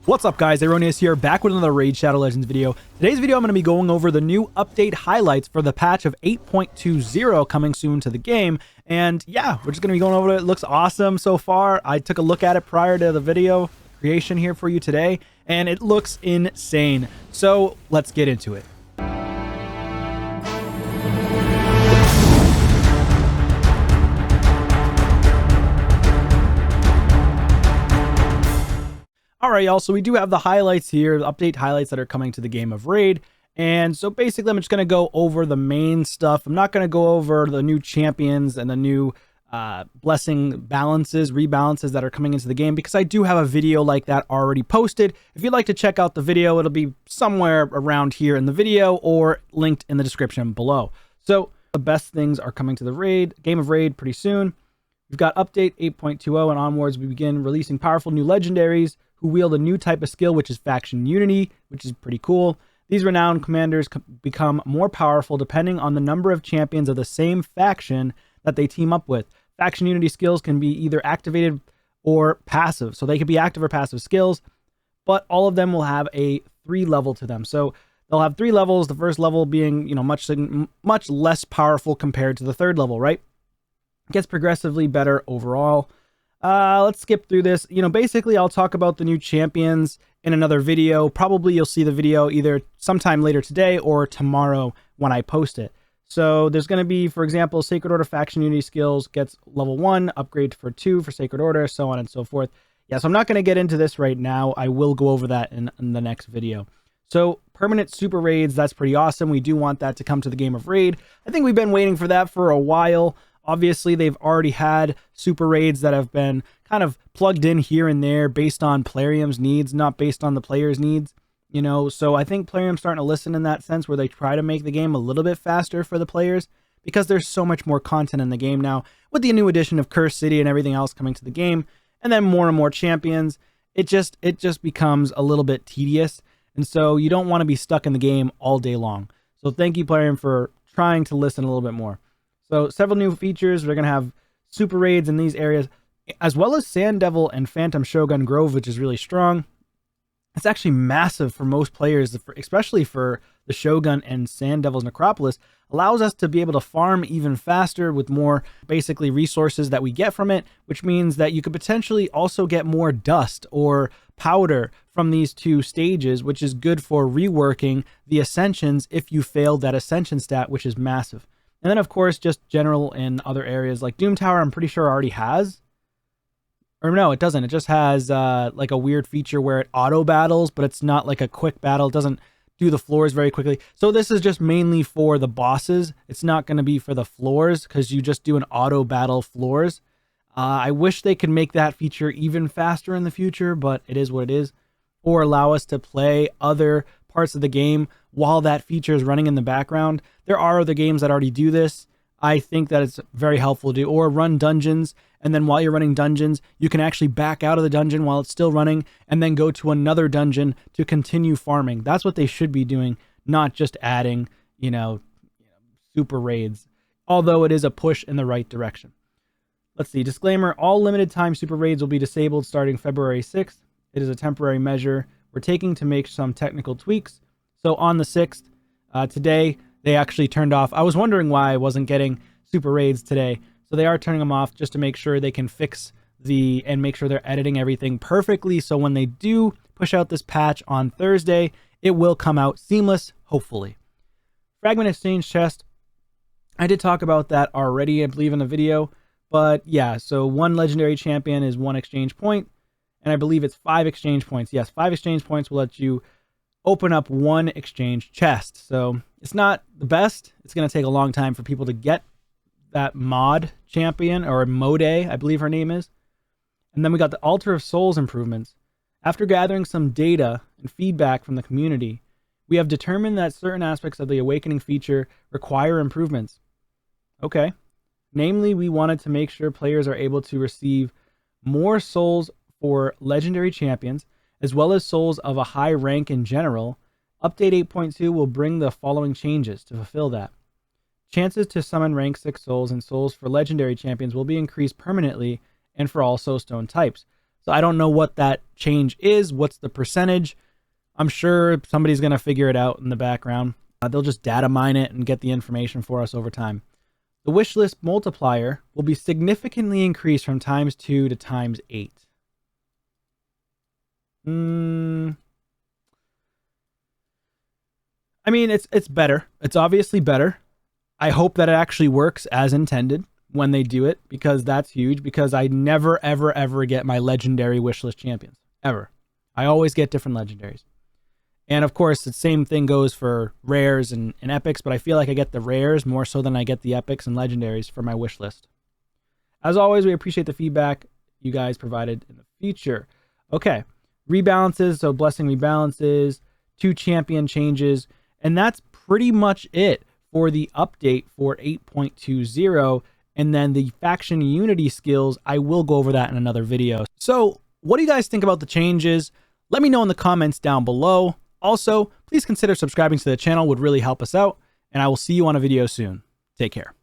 What's up guys, Erroneous here, back with another Raid Shadow Legends video. Today's video I'm going to be going over the new update highlights for the patch of 8.20 coming soon to the game. And yeah, we're just going to be going over it. It looks awesome so far. I took a look at it prior to the video creation here for you today, and it looks insane. So let's get into it. Alright y'all, so we do have the highlights here, the update highlights that are coming to the game of Raid. And so basically I'm just going to go over the main stuff. I'm not going to go over the new champions and the new blessing balances, rebalances that are coming into the game, because I do have a video like that already posted. If you'd like to check out the video, it'll be somewhere around here in the video or linked in the description below. So the best things are coming to the game of Raid pretty soon. We've got update 8.20 and onwards. We begin releasing powerful new legendaries who wield a new type of skill, which is faction unity, which is pretty cool. These renowned commanders become more powerful depending on the number of champions of the same faction that they team up with. Faction unity skills can be either activated or passive. So they could be active or passive skills, but all of them will have a 3 level to them. So they'll have 3 levels. The first level being, much less powerful compared to the 3rd level, right? It gets progressively better overall. Let's skip through this. Basically I'll talk about the new champions in another video. Probably you'll see the video either sometime later today or tomorrow when I post it. So there's going to be, for example, Sacred Order faction unity skills gets level 1, upgrade for 2 for Sacred Order, so on and so forth. Yeah, so I'm not going to get into this right now. I will go over that in the next video. So permanent super raids, that's pretty awesome. We do want that to come to the game of Raid. I think we've been waiting for that for a while. Obviously, they've already had super raids that have been kind of plugged in here and there based on Plarium's needs, not based on the player's needs. So I think Plarium's starting to listen in that sense, where they try to make the game a little bit faster for the players, because there's so much more content in the game now with the new addition of Cursed City and everything else coming to the game, and then more and more champions. It just becomes a little bit tedious, and so you don't want to be stuck in the game all day long. So thank you, Plarium, for trying to listen a little bit more. So several new features. We're going to have super raids in these areas, as well as Sand Devil and Phantom Shogun Grove, which is really strong. It's actually massive for most players, especially for the Shogun and Sand Devil's Necropolis. Allows us to be able to farm even faster with more basically resources that we get from it, which means that you could potentially also get more dust or powder from these 2 stages, which is good for reworking the Ascensions if you failed that Ascension stat, which is massive. And then, of course, just general in other areas like Doom Tower, I'm pretty sure already has. Or no, it doesn't. It just has like a weird feature where it auto battles, but it's not like a quick battle. It doesn't do the floors very quickly. So this is just mainly for the bosses. It's not going to be for the floors, because you just do an auto battle floors. I wish they could make that feature even faster in the future, but it is what it is. Or allow us to play other parts of the game while that feature is running in the background. There are other games that already do this. I think that it's very helpful to do. Or run dungeons, and then while you're running dungeons, you can actually back out of the dungeon while it's still running and then go to another dungeon to continue farming. That's what they should be doing, not just adding, super raids, although it is a push in the right direction. Let's see. Disclaimer: all limited time super raids will be disabled starting February 6th. It is a temporary measure we're taking to make some technical tweaks. So on the 6th, today, they actually turned off. I was wondering why I wasn't getting super raids today. So they are turning them off just to make sure they can fix and make sure they're editing everything perfectly. So when they do push out this patch on Thursday, it will come out seamless, hopefully. Fragment exchange chest. I did talk about that already, I believe, in the video. But yeah, so 1 legendary champion is 1 exchange point. And I believe it's 5 exchange points. Yes, 5 exchange points will let you open up 1 exchange chest. So it's not the best. It's going to take a long time for people to get that mod champion, or Mode, I believe her name is. And then we got the Altar of Souls improvements. After gathering some data and feedback from the community, we have determined that certain aspects of the Awakening feature require improvements. Okay. Namely, we wanted to make sure players are able to receive more souls for legendary champions, as well as souls of a high rank in general. Update 8.2 will bring the following changes to fulfill that. Chances to summon rank 6 souls and souls for legendary champions will be increased permanently and for all soulstone types. So I don't know what that change is. What's the percentage? I'm sure somebody's going to figure it out in the background. They'll just data mine it and get the information for us over time. The wish list multiplier will be significantly increased from ×2 to ×8. I mean, it's better. It's obviously better. I hope that it actually works as intended when they do it, because that's huge, because I never, ever, ever get my legendary wishlist champions. Ever. I always get different legendaries. And of course, the same thing goes for rares and epics, but I feel like I get the rares more so than I get the epics and legendaries for my wish list. As always, we appreciate the feedback you guys provided in the future. Okay, rebalances, so blessing rebalances, 2 champion changes, and that's pretty much it for the update for 8.20. And then the faction unity skills, I will go over that in another video. So what do you guys think about the changes? Let me know in the comments down below. Also, please consider subscribing to the channel, would really help us out, and I will see you on a video soon. Take care.